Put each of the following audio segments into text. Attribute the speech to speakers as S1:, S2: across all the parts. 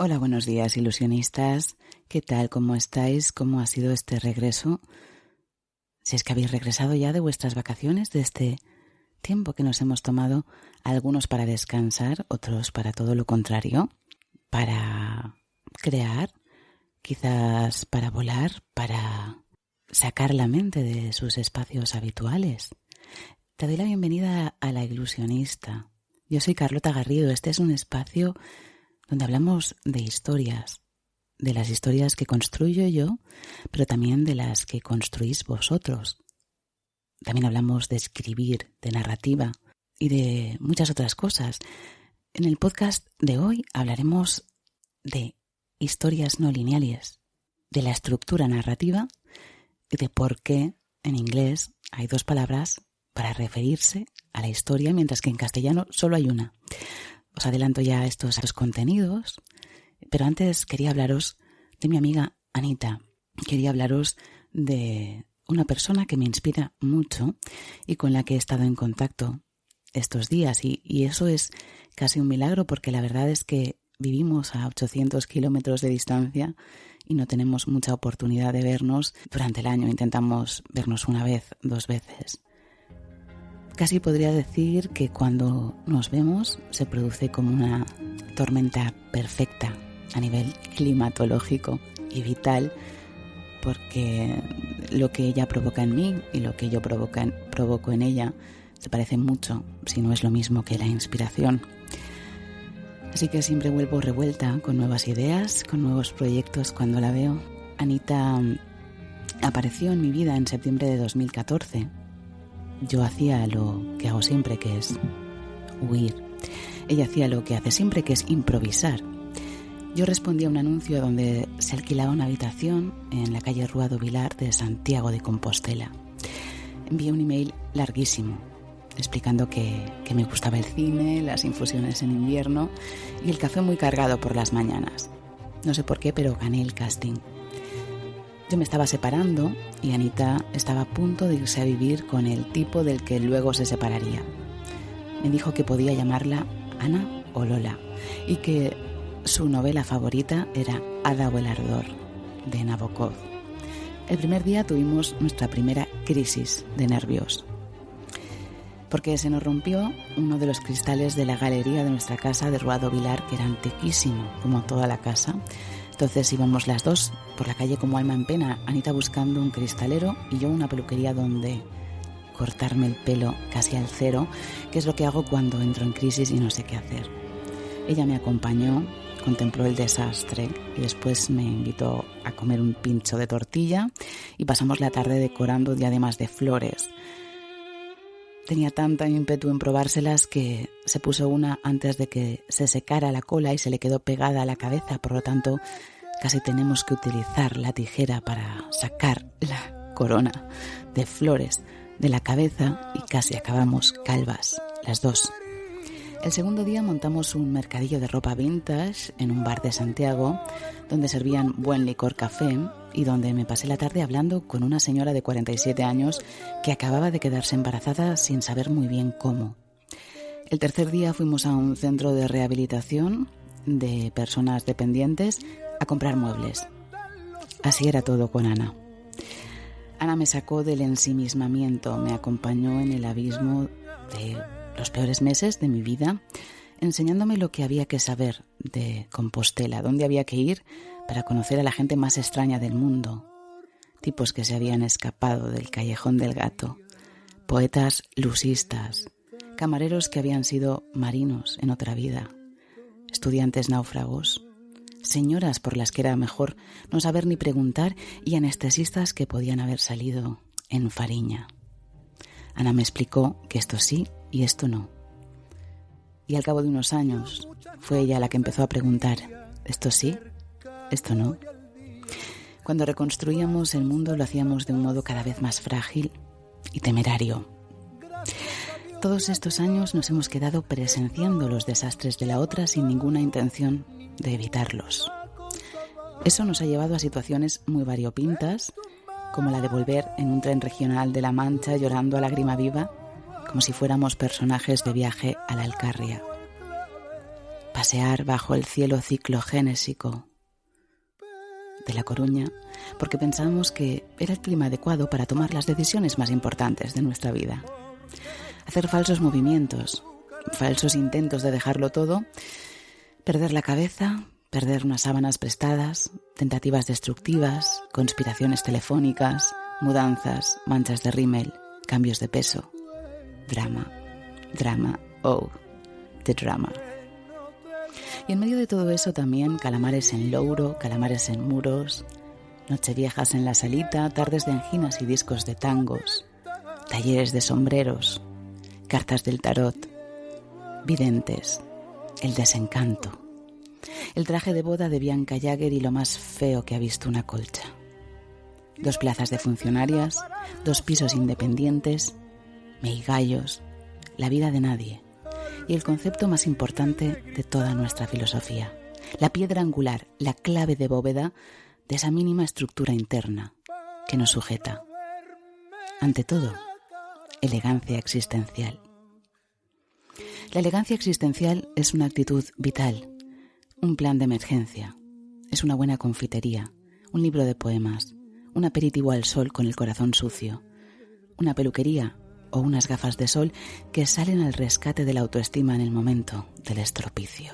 S1: Hola, buenos días, ilusionistas. ¿Qué tal? ¿Cómo estáis? ¿Cómo ha sido este regreso? Si es que habéis regresado ya de vuestras vacaciones, de este tiempo que nos hemos tomado, algunos para descansar, otros para todo lo contrario, para crear, quizás para volar, para sacar la mente de sus espacios habituales. Te doy la bienvenida a La Ilusionista. Yo soy Carlota Garrido. Este es un espacio donde hablamos de historias, de las historias que construyo yo, pero también de las que construís vosotros. También hablamos de escribir, de narrativa y de muchas otras cosas. En el podcast de hoy hablaremos de historias no lineales, de la estructura narrativa y de por qué en inglés hay dos palabras para referirse a la historia, mientras que en castellano solo hay una. Os adelanto ya estos contenidos, pero antes quería hablaros de mi amiga Anita. Quería hablaros de una persona que me inspira mucho y con la que he estado en contacto estos días. Y eso es casi un milagro, porque la verdad es que vivimos a 800 kilómetros de distancia y no tenemos mucha oportunidad de vernos durante el año. Intentamos vernos una vez, 2 veces. Casi podría decir que cuando nos vemos se produce como una tormenta perfecta a nivel climatológico y vital, porque lo que ella provoca en mí y lo que yo provoco en ella se parece mucho, si no es lo mismo que la inspiración. Así que siempre vuelvo revuelta con nuevas ideas, con nuevos proyectos cuando la veo. Anita apareció en mi vida en septiembre de 2014. Yo hacía lo que hago siempre, que es huir. Ella hacía lo que hace siempre, que es improvisar. Yo respondí a un anuncio donde se alquilaba una habitación en la calle Rua do Vilar de Santiago de Compostela. Envié un email larguísimo explicando que me gustaba el cine, las infusiones en invierno y el café muy cargado por las mañanas. No sé por qué, pero gané el casting. Yo me estaba separando y Anita estaba a punto de irse a vivir con el tipo del que luego se separaría. Me dijo que podía llamarla Ana o Lola y que su novela favorita era Ada o el ardor, de Nabokov. El primer día tuvimos nuestra primera crisis de nervios, porque se nos rompió uno de los cristales de la galería de nuestra casa de Rua do Vilar, que era antiquísimo, como toda la casa. Entonces íbamos las dos por la calle como alma en pena, Anita buscando un cristalero y yo una peluquería donde cortarme el pelo casi al cero, que es lo que hago cuando entro en crisis y no sé qué hacer. Ella me acompañó, contempló el desastre y después me invitó a comer un pincho de tortilla y pasamos la tarde decorando diademas de flores. Tenía tanta ímpetu en probárselas que se puso una antes de que se secara la cola y se le quedó pegada a la cabeza, por lo tanto casi tenemos que utilizar la tijera para sacar la corona de flores de la cabeza y casi acabamos calvas, las dos. El segundo día montamos un mercadillo de ropa vintage en un bar de Santiago donde servían buen licor café y donde me pasé la tarde hablando con una señora de 47 años que acababa de quedarse embarazada sin saber muy bien cómo. El tercer día fuimos a un centro de rehabilitación de personas dependientes a comprar muebles. Así era todo con Ana. Ana me sacó del ensimismamiento, me acompañó en el abismo de los peores meses de mi vida, enseñándome lo que había que saber de Compostela, dónde había que ir para conocer a la gente más extraña del mundo, tipos que se habían escapado del Callejón del Gato, poetas lusistas, camareros que habían sido marinos en otra vida, estudiantes náufragos, señoras por las que era mejor no saber ni preguntar y anestesistas que podían haber salido en Fariña. Ana me explicó que esto sí y esto no. Y al cabo de unos años fue ella la que empezó a preguntar, ¿esto sí? ¿Esto no? Cuando reconstruíamos el mundo lo hacíamos de un modo cada vez más frágil y temerario. Todos estos años nos hemos quedado presenciando los desastres de la otra sin ninguna intención de evitarlos. Eso nos ha llevado a situaciones muy variopintas, como la de volver en un tren regional de La Mancha llorando a lágrima viva, como si fuéramos personajes de Viaje a la Alcarria. pasear bajo el cielo ciclogénesico de La Coruña, porque pensamos que era el clima adecuado para tomar las decisiones más importantes de nuestra vida. Hacer falsos movimientos, falsos intentos de dejarlo todo, perder la cabeza, perder unas sábanas prestadas, tentativas destructivas, conspiraciones telefónicas, mudanzas, manchas de rímel, cambios de peso. Drama, oh, the drama. Y en medio de todo eso también calamares en Louro, calamares en muros, nocheviejas en la salita, tardes de anginas y discos de tangos, talleres de sombreros, cartas del tarot, videntes, el desencanto, el traje de boda de Bianca Jagger y lo más feo que ha visto una colcha. 2 plazas de funcionarias, 2 pisos independientes, meigallos, la vida de nadie y el concepto más importante de toda nuestra filosofía, la piedra angular, la clave de bóveda de esa mínima estructura interna que nos sujeta. Ante todo, elegancia existencial. La elegancia existencial es una actitud vital, un plan de emergencia, es una buena confitería, un libro de poemas, un aperitivo al sol con el corazón sucio, una peluquería o unas gafas de sol que salen al rescate de la autoestima en el momento del estropicio.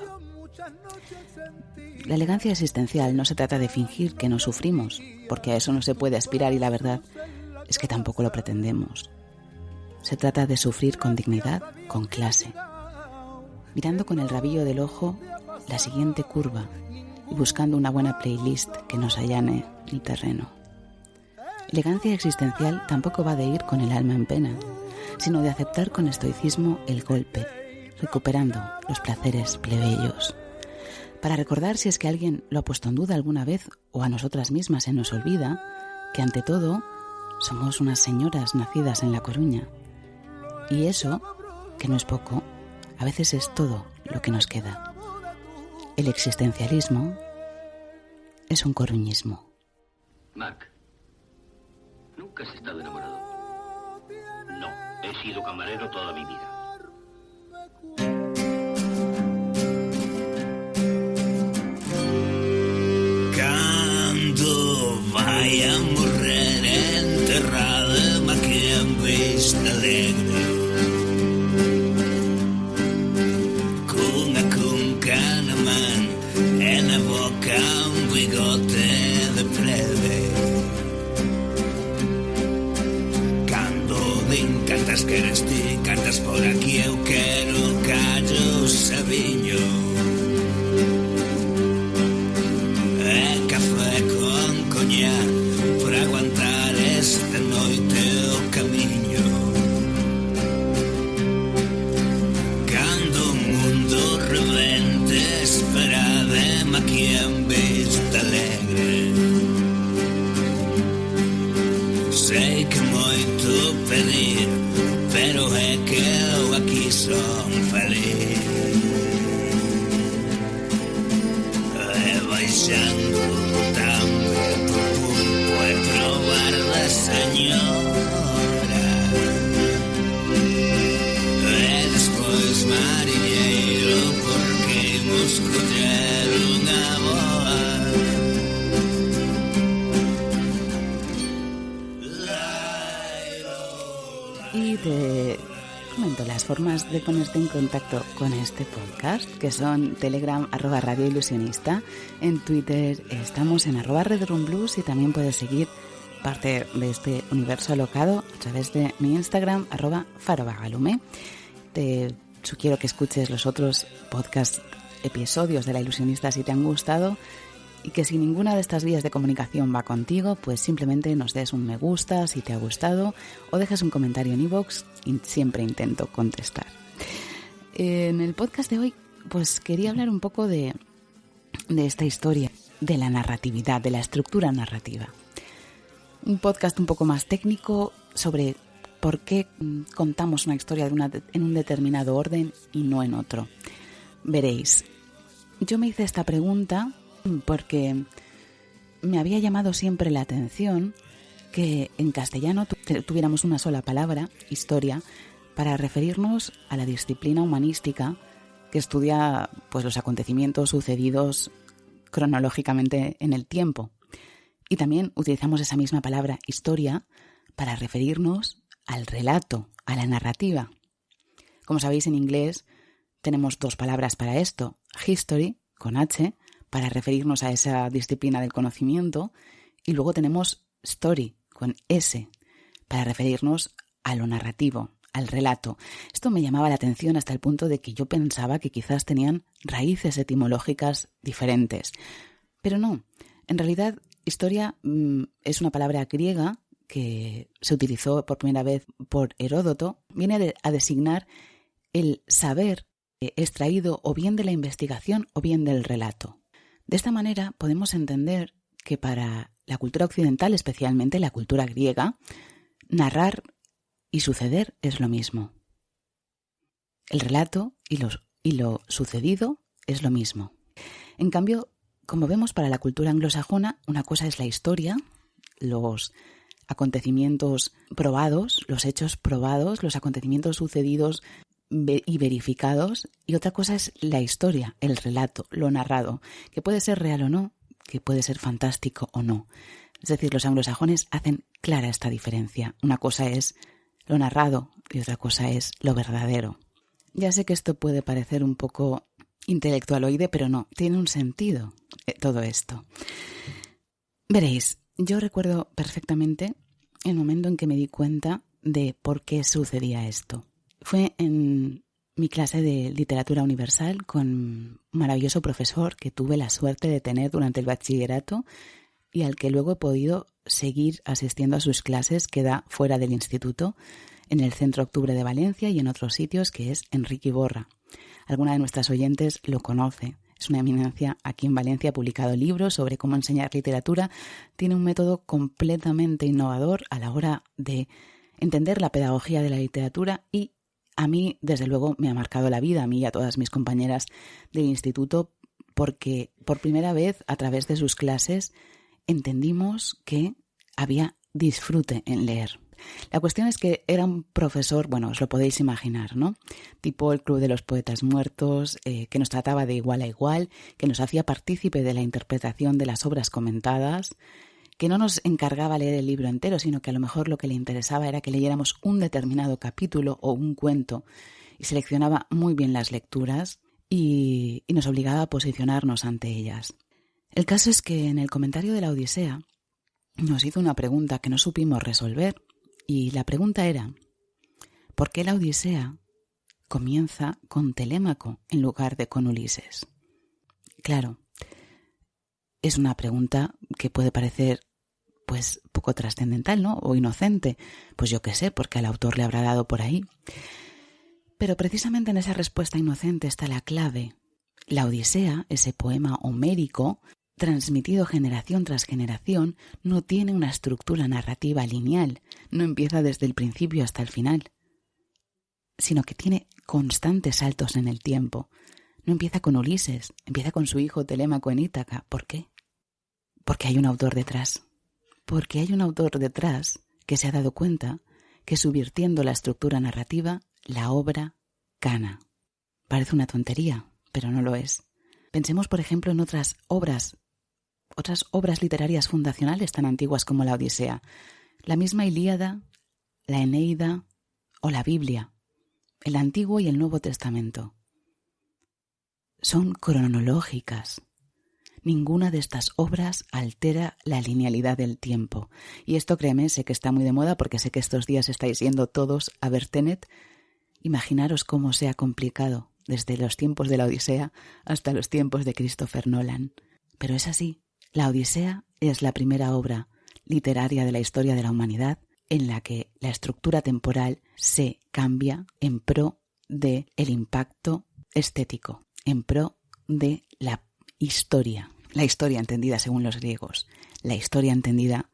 S1: La elegancia existencial no se trata de fingir que no sufrimos, porque a eso no se puede aspirar y la verdad es que tampoco lo pretendemos. Se trata de sufrir con dignidad, con clase, mirando con el rabillo del ojo la siguiente curva y buscando una buena playlist que nos allane el terreno. Elegancia existencial tampoco va de ir con el alma en pena, sino de aceptar con estoicismo el golpe, recuperando los placeres plebeyos. Para recordar, si es que alguien lo ha puesto en duda alguna vez o a nosotras mismas se nos olvida, que ante todo somos unas señoras nacidas en La Coruña. Y eso, que no es poco, a veces es todo lo que nos queda. El existencialismo es un coruñismo.
S2: Marc, ¿nunca has estado enamorado? No, he sido camarero toda mi vida.
S3: Cuando vaya a morrer enterrada, ma que en vista alegre, con canaman en la boca un bigote de plebe. Cantas que eres ti, cantas por aquí, eu quero callo sabiño e café con coñac para aguantar esta noite o camiño. Cando o mundo rebente, esperademe aquí en vista alegre. Sei que moito pedir, pero é que eu aquí son feliz. E baixando tambe por pulpo e probar da señora. E despois mariñeiro porque imos coller unha boa.
S1: Y te comento las formas de ponerte en contacto con este podcast, que son Telegram, @radioilusionista, en Twitter estamos en @redrumblues y también puedes seguir parte de este universo alocado a través de mi Instagram, @farovagalume. Te sugiero que escuches los otros podcast episodios de La Ilusionista si te han gustado, y que si ninguna de estas vías de comunicación va contigo, pues simplemente nos des un me gusta si te ha gustado o dejes un comentario en iVoox y siempre intento contestar. En el podcast de hoy pues quería hablar un poco de esta historia, de la narratividad, de la estructura narrativa. Un podcast un poco más técnico sobre por qué contamos una historia en un determinado orden y no en otro. Veréis, yo me hice esta pregunta porque me había llamado siempre la atención que en castellano tuviéramos una sola palabra, historia, para referirnos a la disciplina humanística que estudia pues, los acontecimientos sucedidos cronológicamente en el tiempo. Y también utilizamos esa misma palabra historia para referirnos al relato, a la narrativa. Como sabéis, en inglés tenemos 2 palabras para esto: history, con H, para referirnos a esa disciplina del conocimiento, y luego tenemos story, con S, para referirnos a lo narrativo, al relato. Esto me llamaba la atención hasta el punto de que yo pensaba que quizás tenían raíces etimológicas diferentes. Pero no, en realidad historia es una palabra griega que se utilizó por primera vez por Heródoto. Viene a designar el saber extraído o bien de la investigación o bien del relato. De esta manera podemos entender que para la cultura occidental, especialmente la cultura griega, narrar y suceder es lo mismo. El relato y lo sucedido es lo mismo. En cambio, como vemos, para la cultura anglosajona, una cosa es la historia, los acontecimientos probados, los hechos probados, los acontecimientos sucedidos y verificados, y otra cosa es la historia, el relato, lo narrado, que puede ser real o no, que puede ser fantástico o no. Es decir, los anglosajones hacen clara esta diferencia. Una cosa es lo narrado y otra cosa es lo verdadero. Ya sé que esto puede parecer un poco intelectualoide, pero no, tiene un sentido todo esto. Veréis, yo recuerdo perfectamente el momento en que me di cuenta de por qué sucedía esto. Fue en mi clase de literatura universal con un maravilloso profesor que tuve la suerte de tener durante el bachillerato y al que luego he podido seguir asistiendo a sus clases, que da fuera del instituto, en el Centro Octubre de Valencia y en otros sitios, que es Enrique Iborra. Alguna de nuestras oyentes lo conoce. Es una eminencia aquí en Valencia, ha publicado libros sobre cómo enseñar literatura. Tiene un método completamente innovador a la hora de entender la pedagogía de la literatura y a mí, desde luego, me ha marcado la vida, a mí y a todas mis compañeras del instituto, porque por primera vez, a través de sus clases, entendimos que había disfrute en leer. La cuestión es que era un profesor, bueno, os lo podéis imaginar, ¿no? Tipo el Club de los Poetas Muertos, que nos trataba de igual a igual, que nos hacía partícipe de la interpretación de las obras comentadas, que no nos encargaba leer el libro entero, sino que a lo mejor lo que le interesaba era que leyéramos un determinado capítulo o un cuento, y seleccionaba muy bien las lecturas y nos obligaba a posicionarnos ante ellas. El caso es que en el comentario de la Odisea nos hizo una pregunta que no supimos resolver, y la pregunta era: ¿por qué la Odisea comienza con Telémaco en lugar de con Ulises? Claro, es una pregunta que puede parecer pues poco trascendental, ¿no? O inocente. Pues yo qué sé, porque al autor le habrá dado por ahí. Pero precisamente en esa respuesta inocente está la clave. La Odisea, ese poema homérico, transmitido generación tras generación, no tiene una estructura narrativa lineal, no empieza desde el principio hasta el final, sino que tiene constantes saltos en el tiempo. No empieza con Ulises, empieza con su hijo Telémaco en Ítaca. ¿Por qué? Porque hay un autor detrás. Porque hay un autor detrás que se ha dado cuenta que subvirtiendo la estructura narrativa, la obra gana. Parece una tontería, pero no lo es. Pensemos, por ejemplo, en otras obras literarias fundacionales tan antiguas como la Odisea, la misma Ilíada, la Eneida o la Biblia, el Antiguo y el Nuevo Testamento. Son cronológicas. Ninguna de estas obras altera la linealidad del tiempo. Y esto, créeme, sé que está muy de moda porque sé que estos días estáis yendo todos a ver Tenet. Imaginaros cómo se ha complicado desde los tiempos de la Odisea hasta los tiempos de Christopher Nolan. Pero es así. La Odisea es la primera obra literaria de la historia de la humanidad en la que la estructura temporal se cambia en pro del impacto estético, en pro de la historia entendida según los griegos, la historia entendida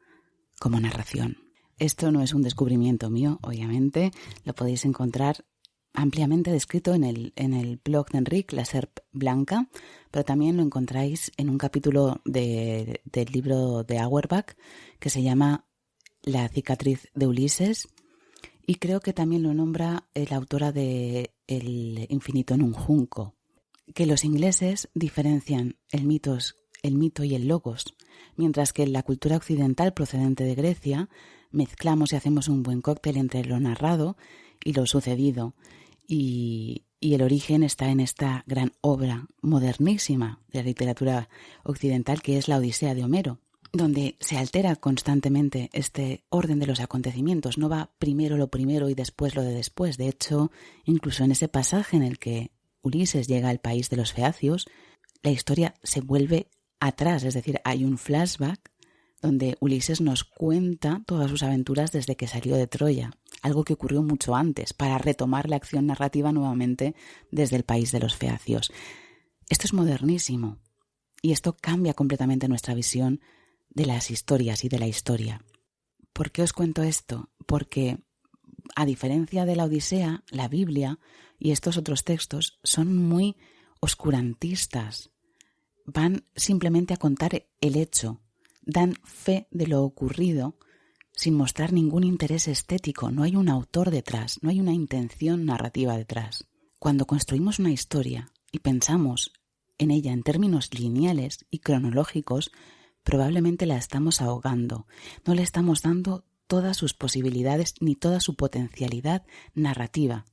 S1: como narración. Esto no es un descubrimiento mío, obviamente, lo podéis encontrar ampliamente descrito en el blog de Enrique, La Serp Blanca, pero también lo encontráis en un capítulo del libro de Auerbach que se llama La cicatriz de Ulises, y creo que también lo nombra la autora de El infinito en un junco, que los ingleses diferencian el mito y el logos, mientras que en la cultura occidental procedente de Grecia mezclamos y hacemos un buen cóctel entre lo narrado y lo sucedido, y el origen está en esta gran obra modernísima de la literatura occidental que es la Odisea de Homero, donde se altera constantemente este orden de los acontecimientos. No va primero lo primero y después lo de después. De hecho, incluso en ese pasaje en el que Ulises llega al país de los feacios, la historia se vuelve atrás, es decir, hay un flashback donde Ulises nos cuenta todas sus aventuras desde que salió de Troya, algo que ocurrió mucho antes, para retomar la acción narrativa nuevamente desde el país de los feacios. Esto es modernísimo y esto cambia completamente nuestra visión de las historias y de la historia. ¿Por qué os cuento esto? Porque, a diferencia de la Odisea, la Biblia y estos otros textos son muy oscurantistas. Van simplemente a contar el hecho, dan fe de lo ocurrido sin mostrar ningún interés estético. No hay un autor detrás, no hay una intención narrativa detrás. Cuando construimos una historia y pensamos en ella en términos lineales y cronológicos, probablemente la estamos ahogando. No le estamos dando todas sus posibilidades ni toda su potencialidad narrativa,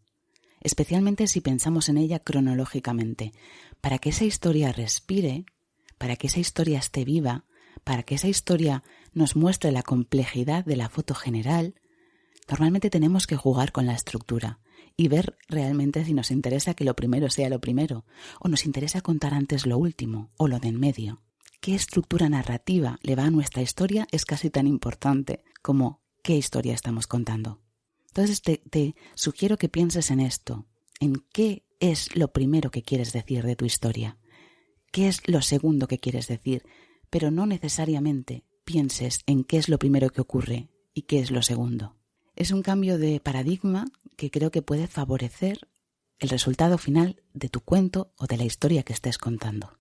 S1: especialmente si pensamos en ella cronológicamente. Para que esa historia respire, para que esa historia esté viva, para que esa historia nos muestre la complejidad de la foto general, normalmente tenemos que jugar con la estructura y ver realmente si nos interesa que lo primero sea lo primero, o nos interesa contar antes lo último, o lo de en medio. ¿Qué estructura narrativa le va a nuestra historia? Es casi tan importante como qué historia estamos contando. Entonces te sugiero que pienses en esto, en qué es lo primero que quieres decir de tu historia, qué es lo segundo que quieres decir, pero no necesariamente pienses en qué es lo primero que ocurre y qué es lo segundo. Es un cambio de paradigma que creo que puede favorecer el resultado final de tu cuento o de la historia que estés contando.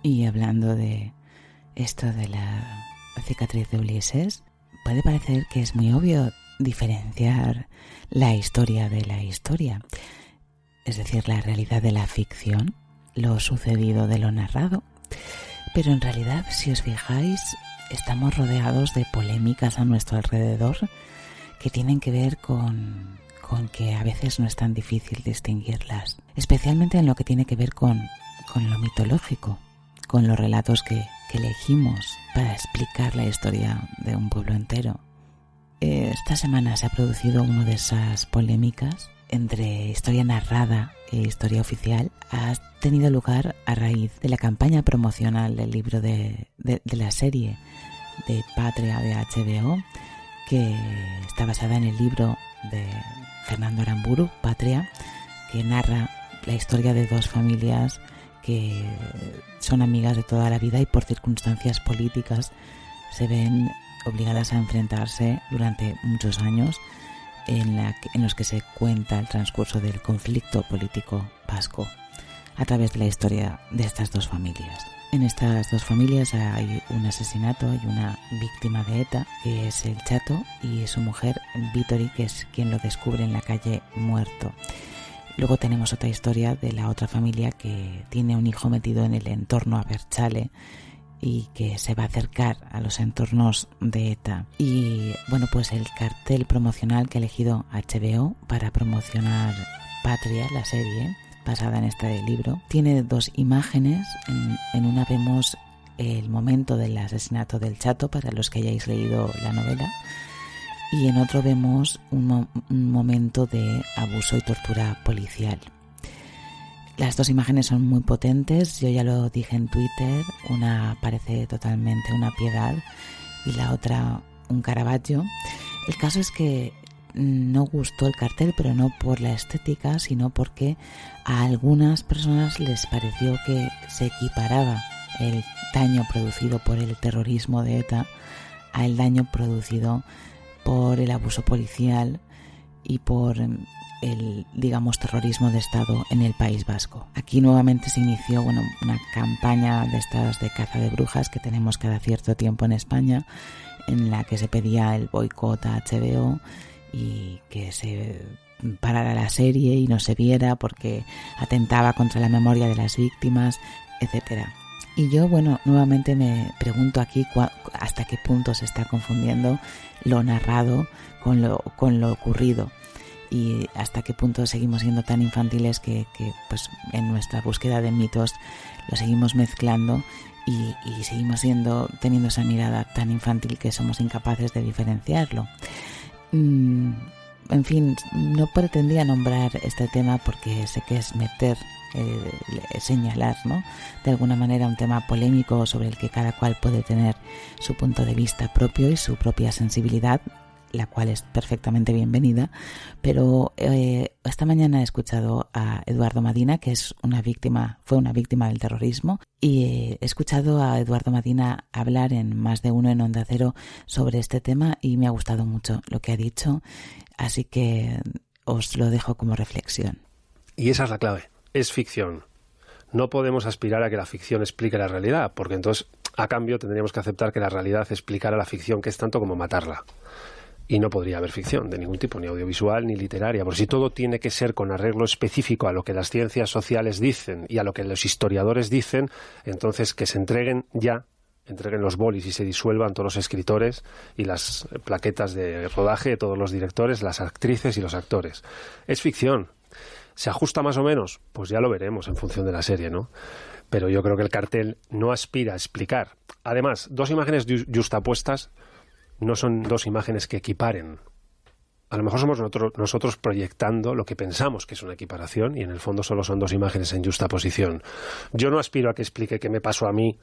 S1: Y hablando de esto de la cicatriz de Ulises, puede parecer que es muy obvio diferenciar la historia de la historia, es decir, la realidad de la ficción, lo sucedido de lo narrado, pero en realidad, si os fijáis, estamos rodeados de polémicas a nuestro alrededor que tienen que ver con que a veces no es tan difícil distinguirlas, especialmente en lo que tiene que ver con lo mitológico, con los relatos que elegimos para explicar la historia de un pueblo entero. Esta semana se ha producido una de esas polémicas entre historia narrada e historia oficial. Ha tenido lugar a raíz de la campaña promocional del libro de la serie de Patria de HBO, que está basada en el libro de Fernando Aramburu, Patria, que narra la historia de dos familias que son amigas de toda la vida y por circunstancias políticas se ven obligadas a enfrentarse durante muchos años, en los que se cuenta el transcurso del conflicto político vasco a través de la historia de estas dos familias. En estas dos familias hay un asesinato, hay una víctima de ETA, que es el Chato, y su mujer, Vittori, que es quien lo descubre en la calle muerto. Luego tenemos otra historia de la otra familia que tiene un hijo metido en el entorno Abertzale y que se va a acercar a los entornos de ETA. Y bueno, pues el cartel promocional que ha elegido HBO para promocionar Patria, la serie basada en este libro, tiene dos imágenes. En una vemos el momento del asesinato del Chato, para los que hayáis leído la novela, y en otro vemos un momento de abuso y tortura policial. Las dos imágenes son muy potentes, yo ya lo dije en Twitter, una parece totalmente una Piedad y la otra un Caravaggio. El caso es que no gustó el cartel, pero no por la estética, sino porque a algunas personas les pareció que se equiparaba el daño producido por el terrorismo de ETA al daño producido por el abuso policial y por el, digamos, terrorismo de Estado en el País Vasco. Aquí nuevamente se inició una campaña de estas de caza de brujas que tenemos cada cierto tiempo en España, en la que se pedía el boicot a HBO y que se parara la serie y no se viera porque atentaba contra la memoria de las víctimas, etcétera. Y yo, nuevamente me pregunto aquí hasta qué punto se está confundiendo lo narrado con lo ocurrido y hasta qué punto seguimos siendo tan infantiles que pues en nuestra búsqueda de mitos lo seguimos mezclando y seguimos teniendo esa mirada tan infantil que somos incapaces de diferenciarlo. En fin, no pretendía nombrar este tema porque sé que es señalar, ¿no?, de alguna manera un tema polémico sobre el que cada cual puede tener su punto de vista propio y su propia sensibilidad, la cual es perfectamente bienvenida, pero esta mañana he escuchado a Eduardo Madina, que fue una víctima del terrorismo, y he escuchado a Eduardo Madina hablar en Más de Uno en Onda Cero sobre este tema y me ha gustado mucho lo que ha dicho, así que os lo dejo como reflexión.
S4: Y esa es la clave, es ficción. No podemos aspirar a que la ficción explique la realidad, porque entonces, a cambio, tendríamos que aceptar que la realidad explicara la ficción, que es tanto como matarla. Y no podría haber ficción de ningún tipo, ni audiovisual ni literaria, porque si todo tiene que ser con arreglo específico a lo que las ciencias sociales dicen y a lo que los historiadores dicen, entonces que se entreguen los bolis y se disuelvan todos los escritores y las plaquetas de rodaje de todos los directores, las actrices y los actores. Es ficción. ¿Se ajusta más o menos? Pues ya lo veremos en función de la serie, ¿no? Pero yo creo que el cartel no aspira a explicar. Además, dos imágenes yuxtapuestas no son dos imágenes que equiparen. A lo mejor somos nosotros proyectando lo que pensamos que es una equiparación y en el fondo solo son dos imágenes en justaposición. Yo no aspiro a que explique qué me pasó a mí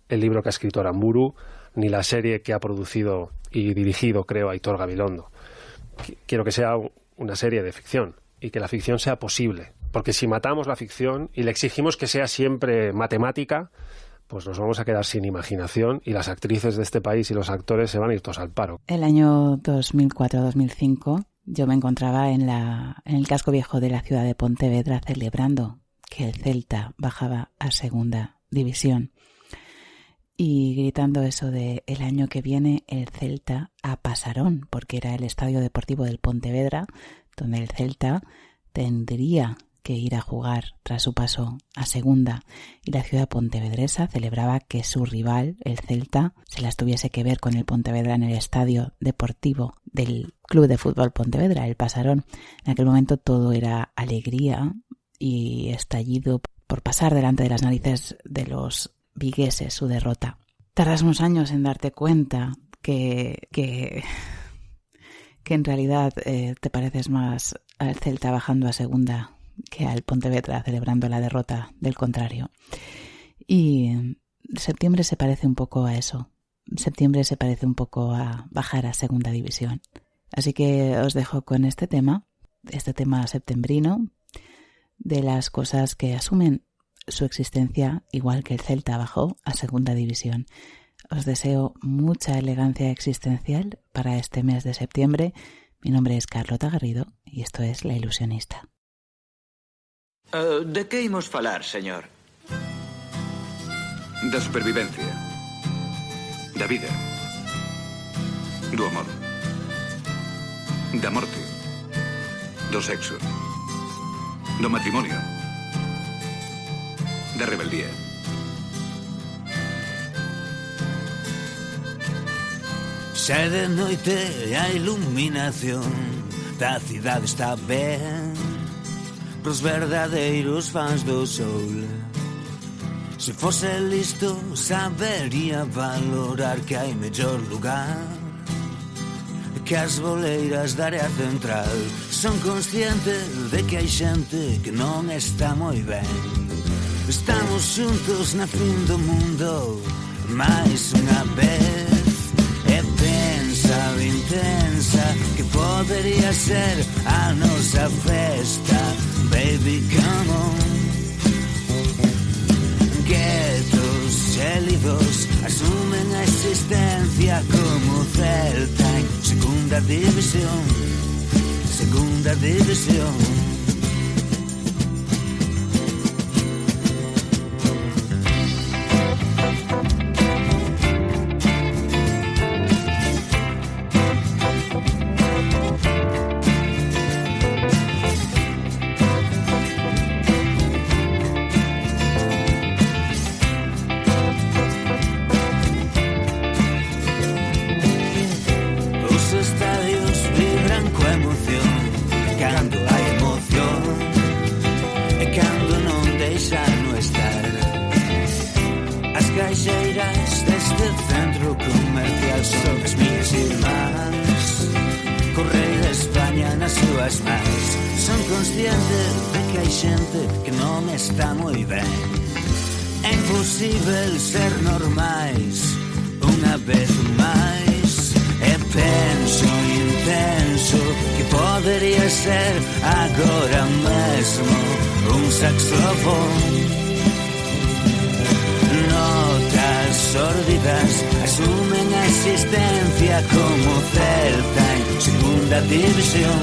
S4: el libro que ha escrito Aramburu, ni la serie que ha producido y dirigido, creo, Aitor Gabilondo. Quiero que sea una serie de ficción y que la ficción sea posible. Porque si matamos la ficción y le exigimos que sea siempre matemática, pues nos vamos a quedar sin imaginación y las actrices de este país y los actores se van a ir todos al paro.
S1: El año 2004-2005 yo me encontraba en el casco viejo de la ciudad de Pontevedra celebrando que el Celta bajaba a segunda división y gritando eso de el año que viene el Celta a Pasarón, porque era el estadio deportivo del Pontevedra donde el Celta tendría que ir a jugar tras su paso a segunda, y la ciudad pontevedresa celebraba que su rival, el Celta, se las tuviese que ver con el Pontevedra en el estadio deportivo del Club de Fútbol Pontevedra, el Pasarón. En aquel momento todo era alegría y estallido por pasar delante de las narices de los vigueses su derrota. Tardas unos años en darte cuenta que en realidad te pareces más al Celta bajando a segunda que al Pontevedra celebrando la derrota del contrario. Y septiembre se parece un poco a eso. Septiembre se parece un poco a bajar a segunda división. Así que os dejo con este tema septembrino, de las cosas que asumen su existencia igual que el Celta bajó a segunda división. Os deseo mucha elegancia existencial para este mes de septiembre. Mi nombre es Carlota Garrido y esto es La Ilusionista.
S5: De que imos falar, señor?
S6: Da supervivencia. Da vida. Do amor. Da morte. Do sexo. Do matrimonio. Da rebeldía.
S3: Xa de noite a iluminación da cidade está ben pros verdadeiros fans do sol. Se fose listo sabería valorar que hai mellor lugar que as boleiras da área central. Son consciente de que hai xente que non está moi ben. Estamos xuntos na fin do mundo máis unha vez. E pensa, intensa, que podería ser a nosa festa. Baby, come on. Quietos, xélidos, asumen a existencia como Celta en segunda división. Segunda división. Ser normais unha vez máis. E penso intenso que podería ser agora mesmo un saxofón. Notas sórdidas asumen a existencia como Celta en segunda división.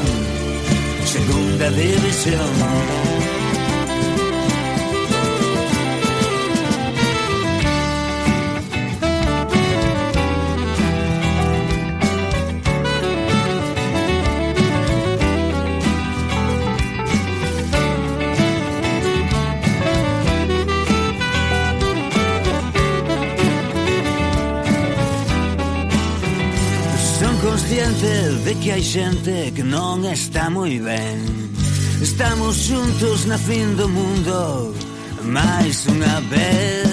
S3: Segunda división. De que hai xente que non está moi ben. Estamos xuntos na fin do mundo máis unha vez.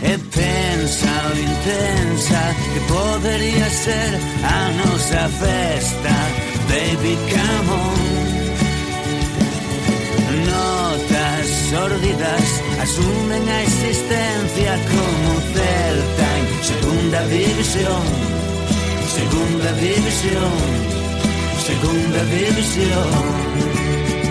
S3: E pensa o intensa que podería ser a nosa festa. Baby, come on. Notas sórdidas asumen a existencia como Celta en segunda división. Segunda división, segunda división.